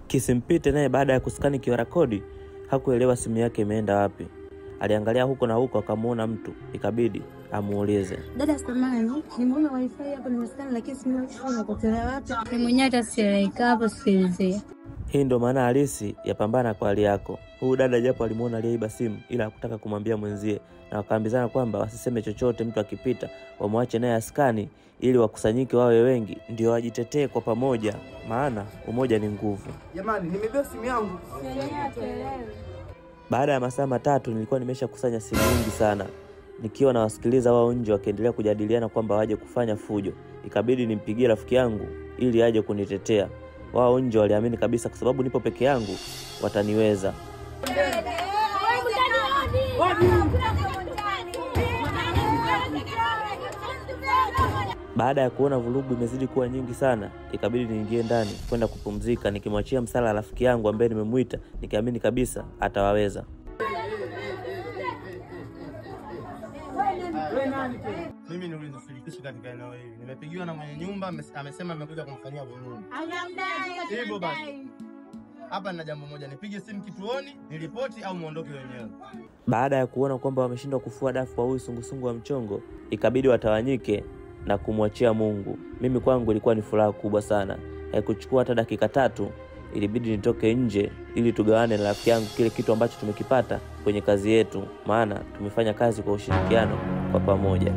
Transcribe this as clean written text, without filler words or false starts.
Kisimpite naye baada ya kuskani QR code hakuelewa simu yake imeenda wapi. Aliangalia huko na huko akamuona mtu, ikabidi amuulize. Dada samani, nimeona wifi hapo nimeskani lakini simu yangu imepotea wapi? Mimi mwenyewe hata sielewi hapo sielewi. Hii ndo maana halisi ya pambana kwa hali yako. Huyu dada japo alimuona aliyeiba simu ila hakutaka kumwambia mwenzie, na wakaambizana kwamba wasiseme chochote mtu akipita, wamwache naye askani ili wakusanyike wawe wengi ndio wajitetee kwa pamoja, maana umoja ni nguvu. Jamani, nimeiba simu yangu. Baada ya masaa matatu nilikuwa nimeshakusanya simu nyingi sana. Nikiwa na wasikiliza wao nje wakiendelea kujadiliana kwamba waje kufanya fujo. Ikabidi nimpigie rafiki yangu ili aje kunitetea. Wao nje waliamini kabisa kwa sababu nipo peke yangu wataniweza. Baada ya kuona vurugu imezidi kuwa nyingi sana, ikabidi niingie ndani kwenda kupumzika nikimwachia msala rafiki yangu ambaye nimemuita nikiamini kabisa atawaweza. Mimi nilisilikishi katika eneo hili. Nimepigiwa na mwenye nyumba amesema amekuja kumfanyia vurugu. Hivyo basi. Hapa nina jambo moja, nipige simu kituoni, niripoti au muondoke wenyewe. Baada ya kuona kwamba wameshindwa kufua dafu kwa huyu sungusungu wa mchongo, ikabidi watawanyike na kumwachia Mungu. Mimi kwangu ilikuwa ni furaha kubwa sana. Haikuchukua hata dakika 3 ilibidi nitoke nje ili tugawane na rafiki yangu kile kitu ambacho tumekipata kwenye kazi yetu, maana tumefanya kazi kwa ushirikiano kwa pamoja.